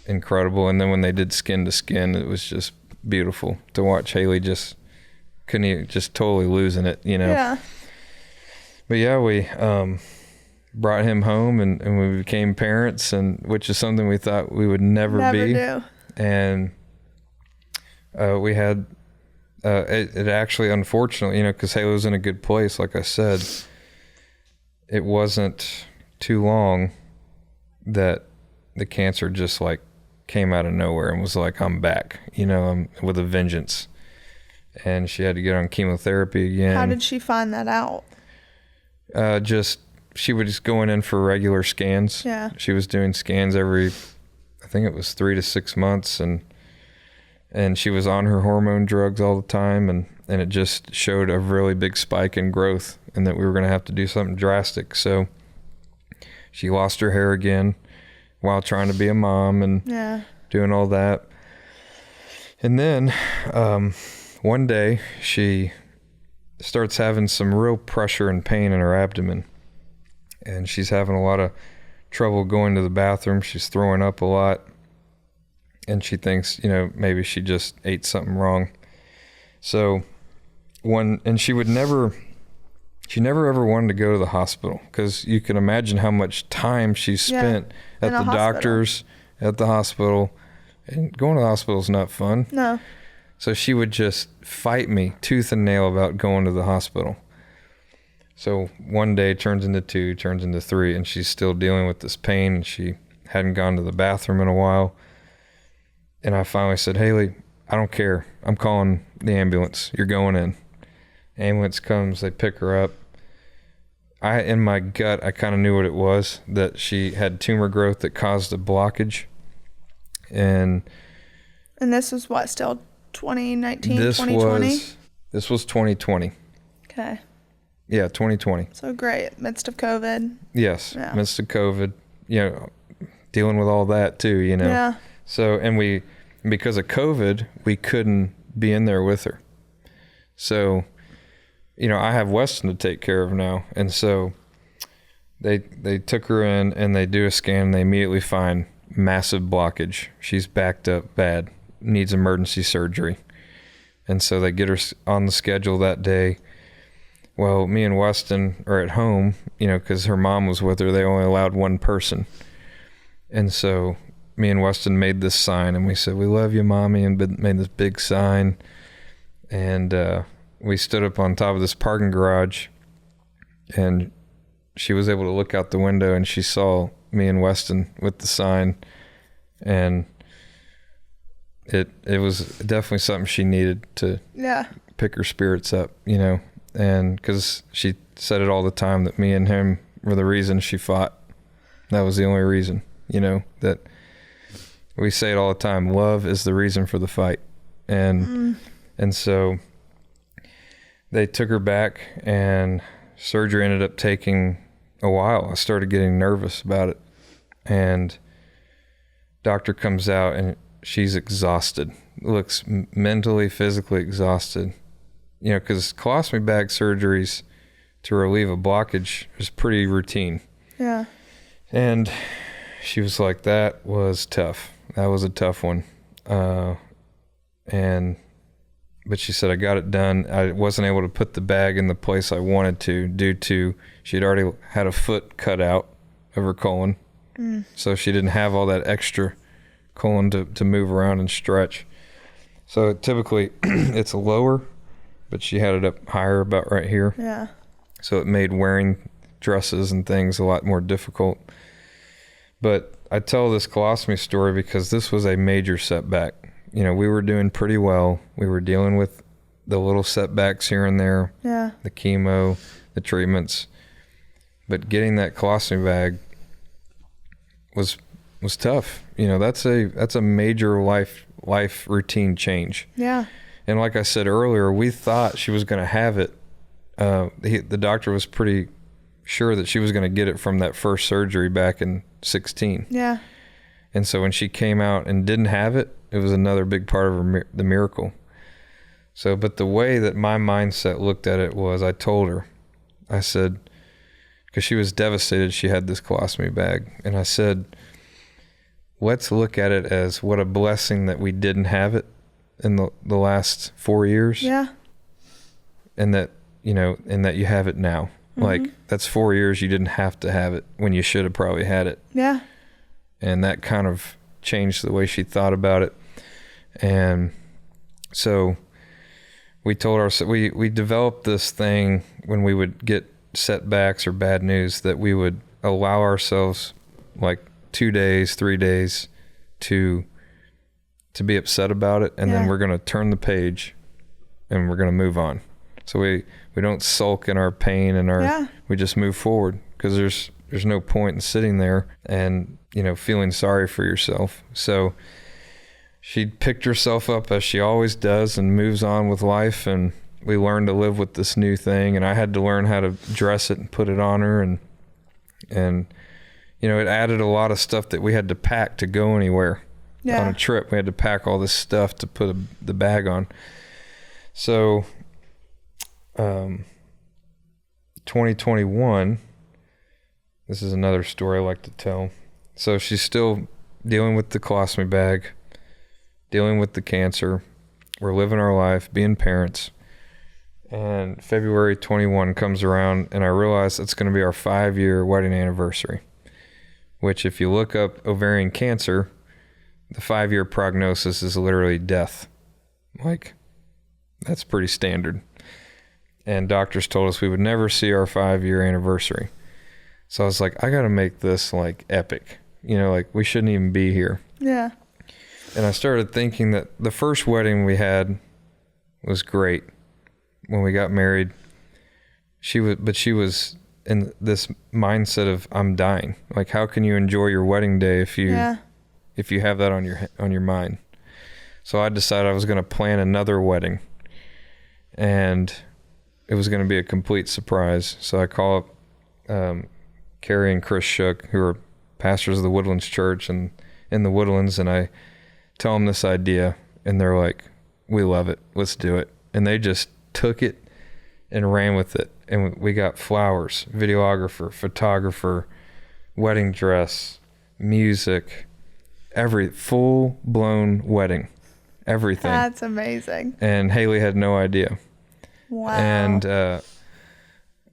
incredible. And then when they did skin to skin, it was just beautiful to watch Haley just totally losing it, Yeah. But yeah, we brought him home and we became parents, and which is something we thought we would never be. Do. And we had it actually, unfortunately, because Haley was in a good place, like I said, it wasn't too long that the cancer just like came out of nowhere and was like, I'm back, I'm with a vengeance. And she had to get on chemotherapy again. How did she find that out? She was just going in for regular scans. Yeah. She was doing scans every, I think it was 3 to 6 months, and she was on her hormone drugs all the time, and it just showed a really big spike in growth, and that we were going to have to do something drastic. So she lost her hair again while trying to be a mom and doing all that. And then one day she starts having some real pressure and pain in her abdomen, and she's having a lot of trouble going to the bathroom. She's throwing up a lot, and she thinks, maybe she just ate something wrong. So she never ever wanted to go to the hospital, because you can imagine how much time she spent at the doctors, at the hospital, and going to the hospital is not fun. No. So she would just fight me tooth and nail about going to the hospital. So one day turns into 2, turns into 3, and she's still dealing with this pain, and she hadn't gone to the bathroom in a while. And I finally said, Haley, I don't care. I'm calling the ambulance. You're going in. Ambulance comes, they pick her up. In my gut, I kind of knew what it was, that she had tumor growth that caused a blockage. And this was what, still 2019, 2020? This was 2020. Okay. Yeah, 2020. So great. Midst of COVID. Yes. Yeah. Midst of COVID, dealing with all that too, Yeah. So, and because of COVID, we couldn't be in there with her. So, I have Weston to take care of now. And so they took her in and they do a scan, and they immediately find massive blockage. She's backed up bad, needs emergency surgery. And so they get her on the schedule that day. Well, me and Weston are at home, because her mom was with her. They only allowed one person. And so me and Weston made this sign, and we said, we love you, Mommy, and made this big sign. And we stood up on top of this parking garage, and she was able to look out the window, and she saw me and Weston with the sign. And it was definitely something she needed to pick her spirits up, you know, and because she said it all the time that me and him were the reason she fought. That was the only reason, you know, that we say it all the time. Love is the reason for the fight. And so they took her back, and surgery ended up taking a while. I started getting nervous about it, and doctor comes out and she's exhausted, looks mentally, physically exhausted, you know, because colostomy bag surgeries to relieve a blockage is pretty routine. Yeah. And she was like, that was tough. That was a tough one. But she said, I got it done. I wasn't able to put the bag in the place I wanted to due to she had already had a foot cut out of her colon. So she didn't have all that extra colon to move around and stretch. So typically it's lower, but she had it up higher, about right here. Yeah. So it made wearing dresses and things a lot more difficult. But I tell this colostomy story because this was a major setback. You know, we were doing pretty well. We were dealing with the little setbacks here and there, the chemo, the treatments. But getting that colostomy bag was tough. You know, that's a major life routine change. Yeah. And like I said earlier, we thought she was going to have it. The doctor was pretty sure that she was going to get it from that first surgery back in 16. Yeah. And so when she came out and didn't have it, it was another big part of the miracle. So, but the way that my mindset looked at it was, I told her, I said, because she was devastated she had this colostomy bag, and I said, let's look at it as what a blessing that we didn't have it in the last 4 years. Yeah. And that, you know, and that you have it now. Like, that's 4 years you didn't have to have it when you should have probably had it. Yeah. And that kind of changed the way she thought about it. And so we told ourselves, we developed this thing when we would get setbacks or bad news, that we would allow ourselves like 2 days, 3 days to be upset about it. And then we're going to turn the page and we're going to move on. So we don't sulk in our pain and we just move forward, because there's no point in sitting there and, you know, feeling sorry for yourself. So she picked herself up as she always does and moves on with life, and we learned to live with this new thing, and I had to learn how to dress it and put it on her, and you know, it added a lot of stuff that we had to pack to go anywhere. On a trip we had to pack all this stuff to put the bag on. So 2021, this is another story I like to tell. So she's still dealing with the colostomy bag, dealing with the cancer. We're living our life, being parents. And February 21 comes around, and I realize it's going to be our 5-year wedding anniversary, which, if you look up ovarian cancer, the 5-year prognosis is literally death. Like, that's pretty standard. And doctors told us we would never see our 5-year anniversary. So I was like, I got to make this like epic. You know, like, we shouldn't even be here. Yeah. And I started thinking that the first wedding we had was great. When we got married, she was in this mindset of, I'm dying. Like, how can you enjoy your wedding day if you have that on your mind? So I decided I was going to plan another wedding, and it was going to be a complete surprise. So I call up Carrie and Chris Shook, who are pastors of the Woodlands Church and in the Woodlands, and I tell them this idea, and they're like, we love it, let's do it. And they just took it and ran with it. And we got flowers, videographer, photographer, wedding dress, music, full-blown wedding, everything. That's amazing. And Haley had no idea. Wow. And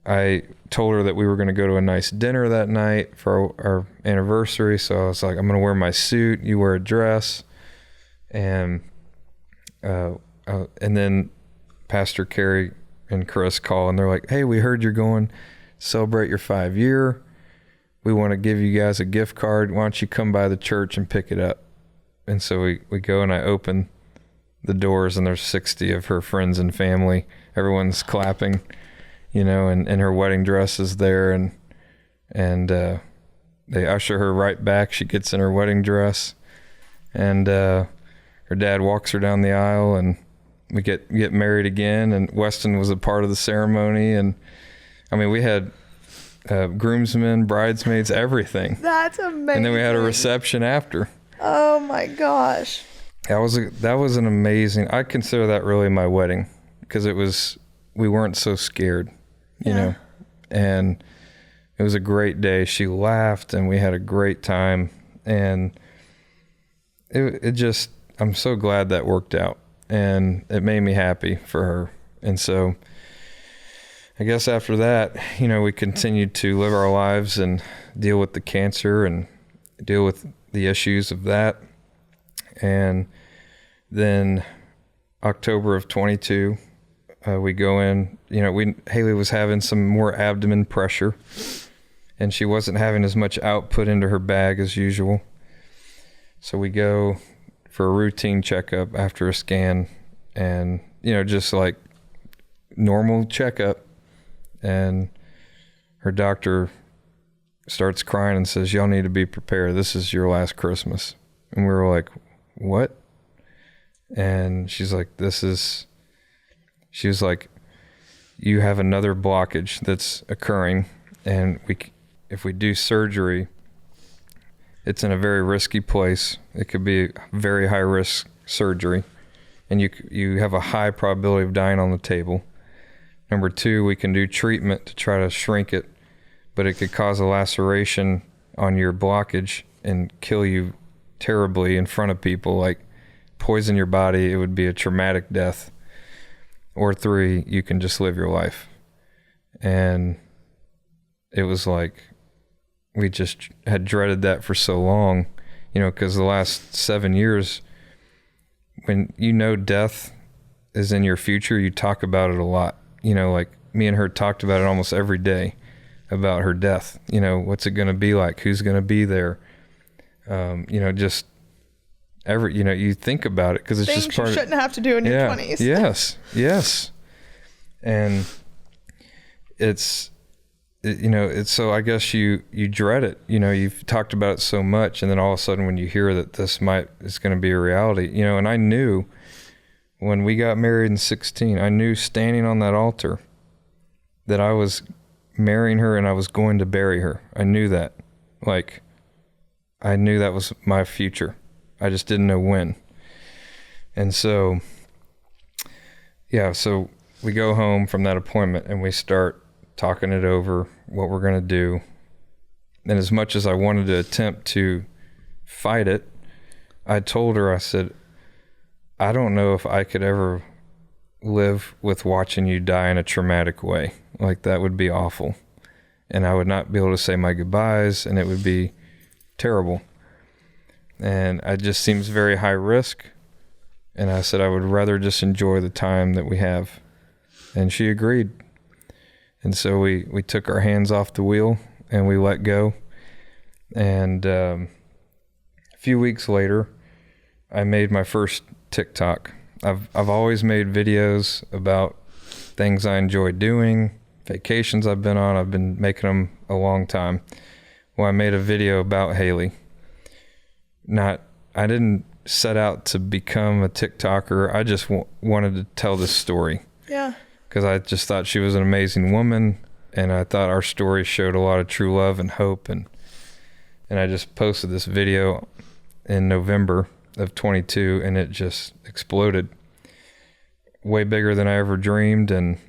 I told her that we were going to go to a nice dinner that night for our anniversary. So I was like, I'm going to wear my suit, you wear a dress. And then Pastor Carrie and Chris call, and they're like, hey, we heard you're going to celebrate your 5-year. We want to give you guys a gift card. Why don't you come by the church and pick it up? And so we go, and I open the doors, and there's 60 of her friends and family. Everyone's clapping, you know, and her wedding dress is there, and they usher her right back. She gets in her wedding dress, and her dad walks her down the aisle, and we get married again. And Weston was a part of the ceremony, and I mean, we had groomsmen, bridesmaids, everything. That's amazing. And then we had a reception after. Oh my gosh. That was an amazing. I consider that really my wedding, because we weren't so scared, you know, and it was a great day. She laughed, and we had a great time, and it just, I'm so glad that worked out, and it made me happy for her. And so I guess after that, you know, we continued to live our lives and deal with the cancer and deal with the issues of that. And then October of 22, we go in, you know, Haley was having some more abdomen pressure, and she wasn't having as much output into her bag as usual. So we go for a routine checkup after a scan, and, you know, just like normal checkup. And her doctor starts crying and says, "Y'all need to be prepared. This is your last Christmas." And we were like, "What?" And she's like, she was like, "You have another blockage that's occurring, and if we do surgery, it's in a very risky place. It could be a very high risk surgery, and you have a high probability of dying on the table. Number two, we can do treatment to try to shrink it, but it could cause a laceration on your blockage and kill you terribly in front of people, like poison your body. It would be a traumatic death. Or three, you can just live your life." And it was like, we just had dreaded that for so long, you know, because the last 7 years, when you know death is in your future, you talk about it a lot. You know, like me and her talked about it almost every day, about her death. You know, what's it going to be like? Who's going to be there? You know, just you know, you think about it because it's Things just part you shouldn't have to do in your 20s. Yes. And you know, it's so I guess you dread it. You know, you've talked about it so much, and then all of a sudden when you hear that this is going to be a reality, you know, and I knew when we got married in 16, I knew standing on that altar that I was marrying her and I was going to bury her. I knew that. Like, I knew that was my future. I just didn't know when. And so, yeah, so we go home from that appointment and we start talking it over, what we're going to do. And as much as I wanted to attempt to fight it, I told her, I said, "I don't know if I could ever live with watching you die in a traumatic way. Like, that would be awful. And I would not be able to say my goodbyes, and it would be terrible. And it just seems very high risk." And I said, "I would rather just enjoy the time that we have." And she agreed. And so we took our hands off the wheel and we let go. And a few weeks later, I made my first TikTok. I've always made videos about things I enjoy doing, vacations I've been on. I've been making them a long time. Well, I made a video about Haley. I didn't set out to become a TikToker. I just wanted to tell this story. Yeah. Because I just thought she was an amazing woman, and I thought our story showed a lot of true love and hope. And I just posted this video in November of 22, and it just exploded. Way bigger than I ever dreamed, and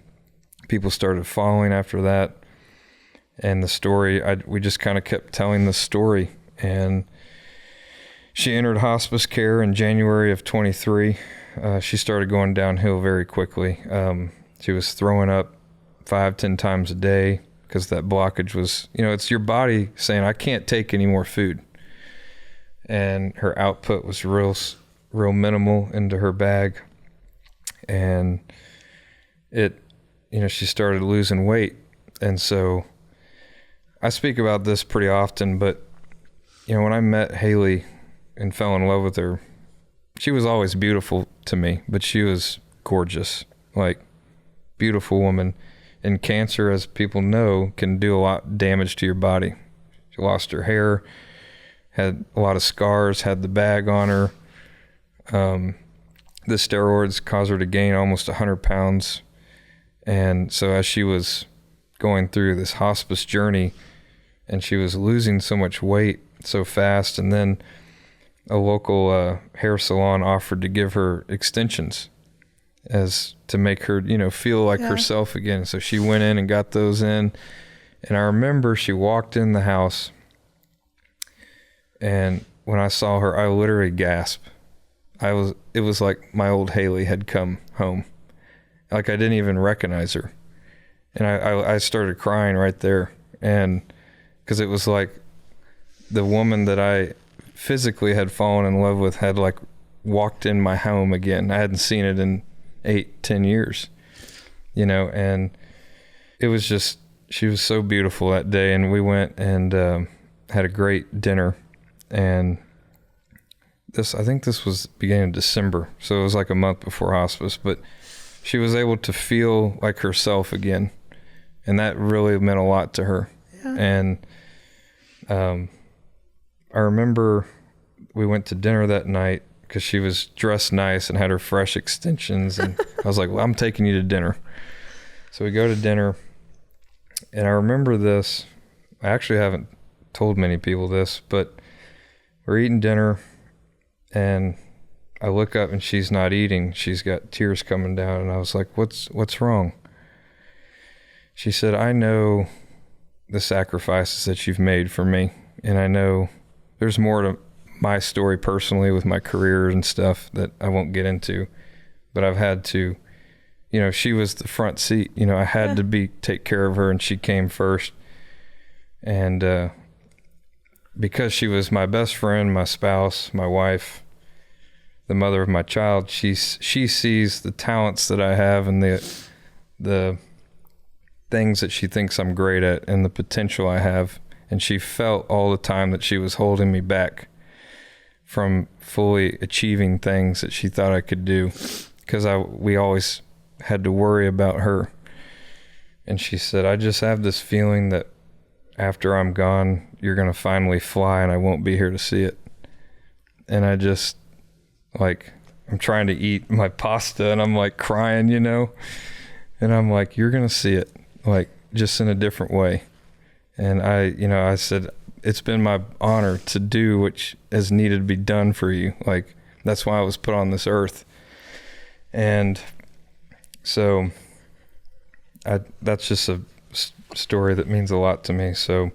people started following after that. And the story, we just kind of kept telling the story. And she entered hospice care in January of 23. She started going downhill very quickly. She was throwing up 5-10 times a day because that blockage was, you know, it's your body saying, "I can't take any more food." And her output was real minimal into her bag. And she started losing weight. And so I speak about this pretty often, but, you know, when I met Haley and fell in love with her, she was always beautiful to me, but she was gorgeous, like beautiful woman. And cancer, as people know, can do a lot of damage to your body. She lost her hair, had a lot of scars, had the bag on her. The steroids caused her to gain almost 100 pounds. And so as she was going through this hospice journey, and she was losing so much weight so fast, and then a local hair salon offered to give her extensions as to make her, feel like herself again. So she went in and got those in. And I remember she walked in the house, and when I saw her, I literally gasped. It was like my old Haley had come home. Like I didn't even recognize her. And I started crying right there. And because it was like the woman that I physically had fallen in love with had like walked in my home again. I hadn't seen it in 8-10 years, and it was just, she was so beautiful that day. And we went and had a great dinner. And I think this was beginning of December, so it was like a month before hospice, but she was able to feel like herself again, and that really meant a lot to her. And I remember we went to dinner that night because she was dressed nice and had her fresh extensions, and I was like, well, I'm taking you to dinner. So we go to dinner, and I remember this. I actually haven't told many people this, but we're eating dinner, and I look up and she's not eating. She's got tears coming down, and I was like, what's wrong? She said, I know the sacrifices that you've made for me, and I know there's more to my story personally with my career and stuff that I won't get into, but I've had to, she was the front seat, I had to take care of her, and she came first. And because she was my best friend, my spouse, my wife, the mother of my child, she sees the talents that I have and the things that she thinks I'm great at and the potential I have. And she felt all the time that she was holding me back from fully achieving things that she thought I could do, because we always had to worry about her. And she said, I just have this feeling that after I'm gone, you're going to finally fly and I won't be here to see it. And I just, I'm trying to eat my pasta and I'm like crying, and I'm like, you're going to see it, just in a different way. And I said, it's been my honor to do what has needed to be done for you. That's why I was put on this earth. And so that's just a story that means a lot to me. So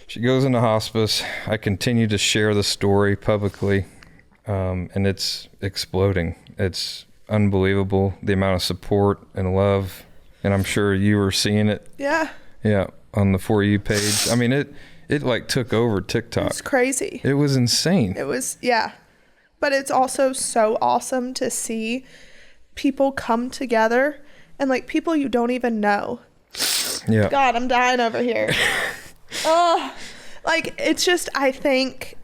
she goes into hospice. I continue to share the story publicly, and it's exploding. It's unbelievable, the amount of support and love. And I'm sure you were seeing it. Yeah. Yeah, on the For You page. I mean, it took over TikTok. It's crazy. It was insane. It was, yeah. But it's also so awesome to see people come together and people you don't even know. Yeah. God, I'm dying over here. It's just, I think,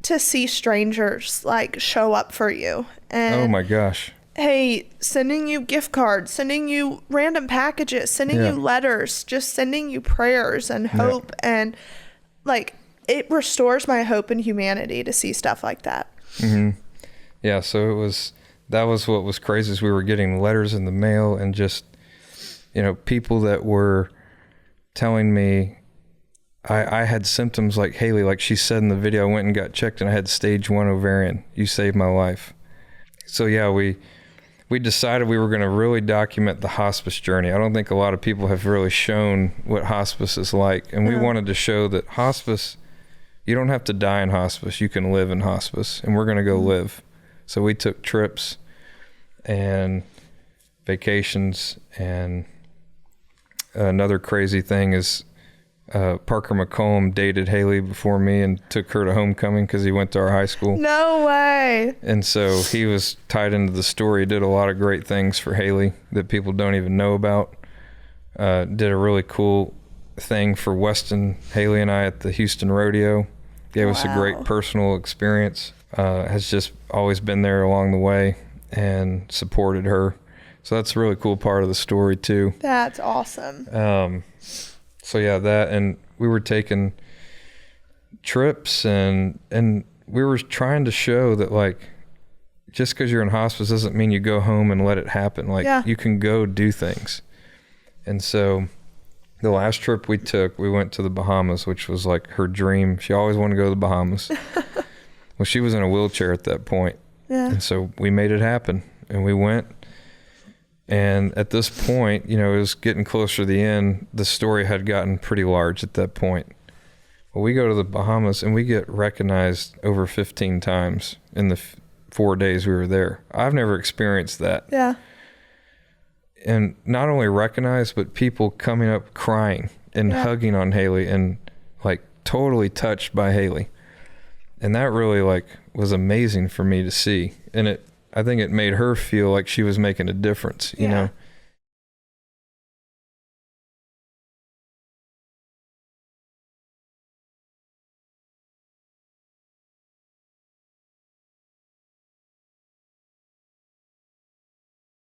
to see strangers show up for you. And oh my gosh. Hey, sending you gift cards, sending you random packages, sending you letters, just sending you prayers and hope. And it restores my hope in humanity to see stuff like that. Mm-hmm. Yeah. So that was what was crazy, is we were getting letters in the mail and just, people that were telling me I had symptoms like Haley, like she said in the video. I went and got checked and I had stage 1 ovarian. You saved my life. So yeah, we decided we were going to really document the hospice journey. I don't think a lot of people have really shown what hospice is like. And we wanted to show that hospice, you don't have to die in hospice. You can live in hospice, and we're going to go live. So we took trips and vacations. And another crazy thing is Parker McComb dated Haley before me and took her to homecoming because he went to our high school. No way. And so he was tied into the story. He did a lot of great things for Haley that people don't even know about. Did a really cool thing for Weston, Haley and I, at the Houston rodeo. Gave us a great personal experience. has just always been there along the way and supported her. So that's a really cool part of the story too. That's awesome. So yeah, that, and we were taking trips and we were trying to show that, like, just because you're in hospice doesn't mean you go home and let it happen. Like, you can go do things. And so the last trip we took, we went to the Bahamas, which was like her dream. She always wanted to go to the Bahamas. Well, she was in a wheelchair at that point. Yeah. And so we made it happen, and we went. And at this point, you know, it was getting closer to the end. The story had gotten pretty large at that point. Well, we go to the Bahamas and we get recognized over 15 times in the 4 days we were there. I've never experienced that. Yeah. And not only recognized, but people coming up crying and hugging on Haley and like totally touched by Haley. And that really like was amazing for me to see. And I think it made her feel like she was making a difference, you know?